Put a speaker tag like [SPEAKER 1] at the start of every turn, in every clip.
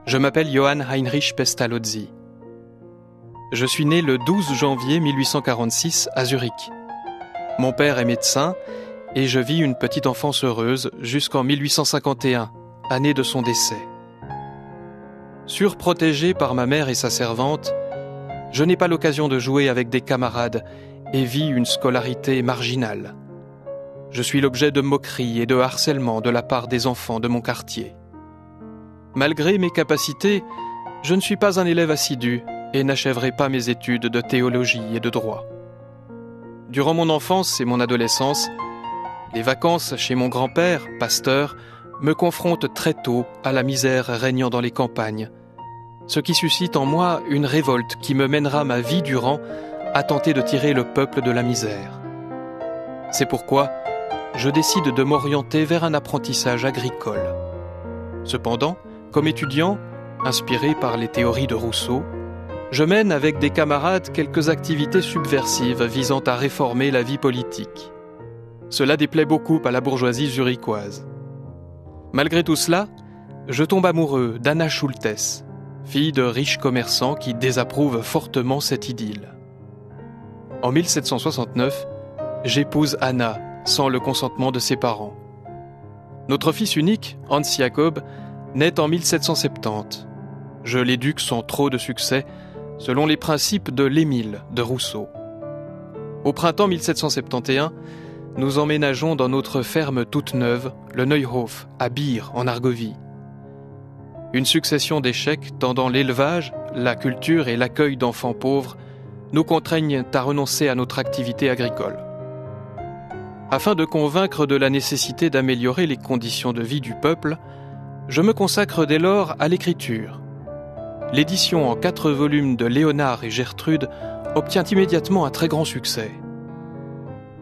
[SPEAKER 1] Je m'appelle Johann Heinrich Pestalozzi. Je suis né le 12 janvier 1846 à Zurich. Mon père est médecin et je vis une petite enfance heureuse jusqu'en 1851, année de son décès. Surprotégé par ma mère et sa servante, je n'ai pas l'occasion de jouer avec des camarades et vis une scolarité marginale. Je suis l'objet de moqueries et de harcèlement de la part des enfants de mon quartier. Malgré mes capacités, je ne suis pas un élève assidu et n'achèverai pas mes études de théologie et de droit. Durant mon enfance et mon adolescence, les vacances chez mon grand-père, pasteur, me confrontent très tôt à la misère régnant dans les campagnes, ce qui suscite en moi une révolte qui me mènera ma vie durant à tenter de tirer le peuple de la misère. C'est pourquoi je décide de m'orienter vers un apprentissage agricole. Cependant, comme étudiant, inspiré par les théories de Rousseau, je mène avec des camarades quelques activités subversives visant à réformer la vie politique. Cela déplaît beaucoup à la bourgeoisie zurichoise. Malgré tout cela, je tombe amoureux d'Anna Schultes, fille de riches commerçants qui désapprouvent fortement cette idylle. En 1769, j'épouse Anna sans le consentement de ses parents. Notre fils unique, Hans Jakob, naît en 1770. Je l'éduque sans trop de succès, selon les principes de l'Émile de Rousseau. Au printemps 1771, nous emménageons dans notre ferme toute neuve, le Neuhof, à Bier, en Argovie. Une succession d'échecs tendant l'élevage, la culture et l'accueil d'enfants pauvres nous contraignent à renoncer à notre activité agricole. Afin de convaincre de la nécessité d'améliorer les conditions de vie du peuple, je me consacre dès lors à l'écriture. L'édition en 4 volumes de Léonard et Gertrude obtient immédiatement un très grand succès.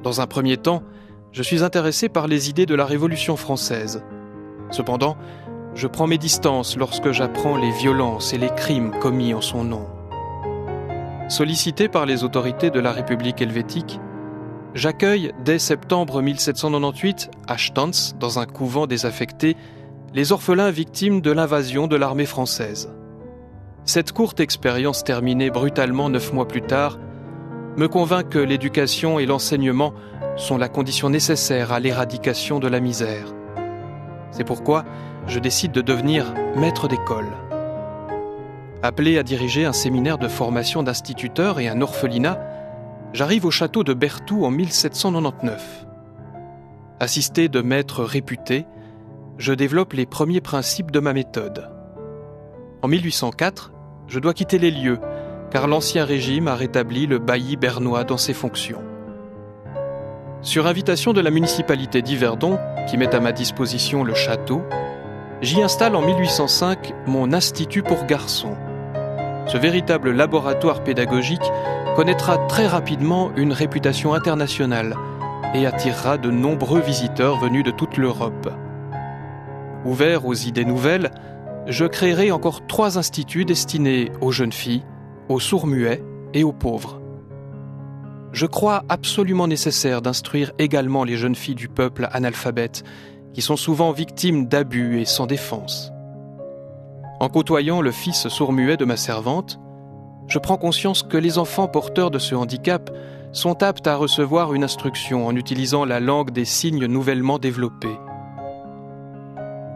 [SPEAKER 1] Dans un premier temps, je suis intéressé par les idées de la Révolution française. Cependant, je prends mes distances lorsque j'apprends les violences et les crimes commis en son nom. Sollicité par les autorités de la République helvétique, j'accueille dès septembre 1798 à Stans, dans un couvent désaffecté, les orphelins victimes de l'invasion de l'armée française. Cette courte expérience terminée brutalement 9 mois plus tard me convainc que l'éducation et l'enseignement sont la condition nécessaire à l'éradication de la misère. C'est pourquoi je décide de devenir maître d'école. Appelé à diriger un séminaire de formation d'instituteurs et un orphelinat, j'arrive au château de Berthoud en 1799. Assisté de maîtres réputés, je développe les premiers principes de ma méthode. En 1804, je dois quitter les lieux, car l'Ancien Régime a rétabli le bailli bernois dans ses fonctions. Sur invitation de la municipalité d'Yverdon, qui met à ma disposition le château, j'y installe en 1805 mon institut pour garçons. Ce véritable laboratoire pédagogique connaîtra très rapidement une réputation internationale et attirera de nombreux visiteurs venus de toute l'Europe. Ouvert aux idées nouvelles, je créerai encore 3 instituts destinés aux jeunes filles, aux sourds-muets et aux pauvres. Je crois absolument nécessaire d'instruire également les jeunes filles du peuple analphabète, qui sont souvent victimes d'abus et sans défense. En côtoyant le fils sourd-muet de ma servante, je prends conscience que les enfants porteurs de ce handicap sont aptes à recevoir une instruction en utilisant la langue des signes nouvellement développée.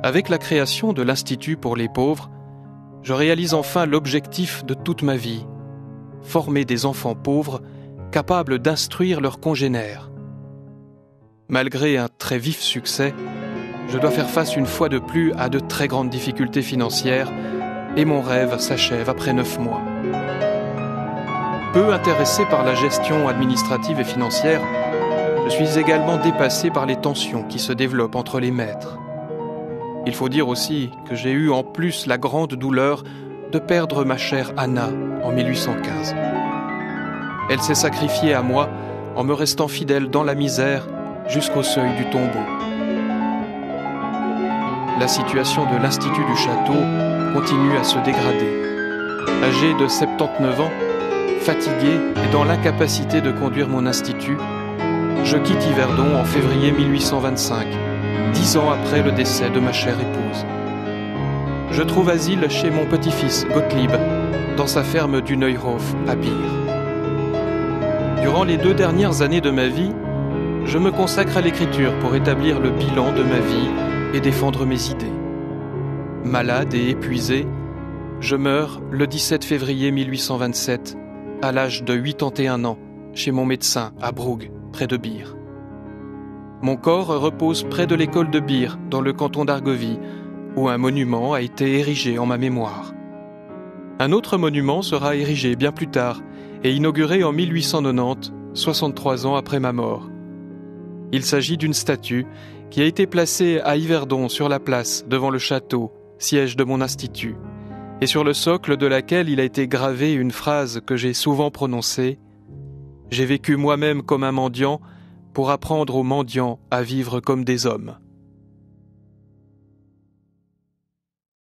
[SPEAKER 1] Avec la création de l'Institut pour les pauvres, je réalise enfin l'objectif de toute ma vie, former des enfants pauvres capables d'instruire leurs congénères. Malgré un très vif succès, je dois faire face une fois de plus à de très grandes difficultés financières et mon rêve s'achève après 9 mois. Peu intéressé par la gestion administrative et financière, je suis également dépassé par les tensions qui se développent entre les maîtres. Il faut dire aussi que j'ai eu en plus la grande douleur de perdre ma chère Anna en 1815. Elle s'est sacrifiée à moi en me restant fidèle dans la misère jusqu'au seuil du tombeau. La situation de l'Institut du Château continue à se dégrader. Âgé de 79 ans, fatigué et dans l'incapacité de conduire mon institut, je quitte Yverdon en février 1825 10 ans après le décès de ma chère épouse. Je trouve asile chez mon petit-fils Gottlieb, dans sa ferme du Neuhof à Bier. Durant les 2 dernières années de ma vie, je me consacre à l'écriture pour établir le bilan de ma vie et défendre mes idées. Malade et épuisé, je meurs le 17 février 1827, à l'âge de 81 ans, chez mon médecin à Brugg, près de Bier. Mon corps repose près de l'école de Bier, dans le canton d'Argovie, où un monument a été érigé en ma mémoire. Un autre monument sera érigé bien plus tard et inauguré en 1890, 63 ans après ma mort. Il s'agit d'une statue qui a été placée à Yverdon sur la place devant le château, siège de mon institut, et sur le socle de laquelle il a été gravé une phrase que j'ai souvent prononcée : « J'ai vécu moi-même comme un mendiant pour apprendre aux mendiants à vivre comme des hommes ».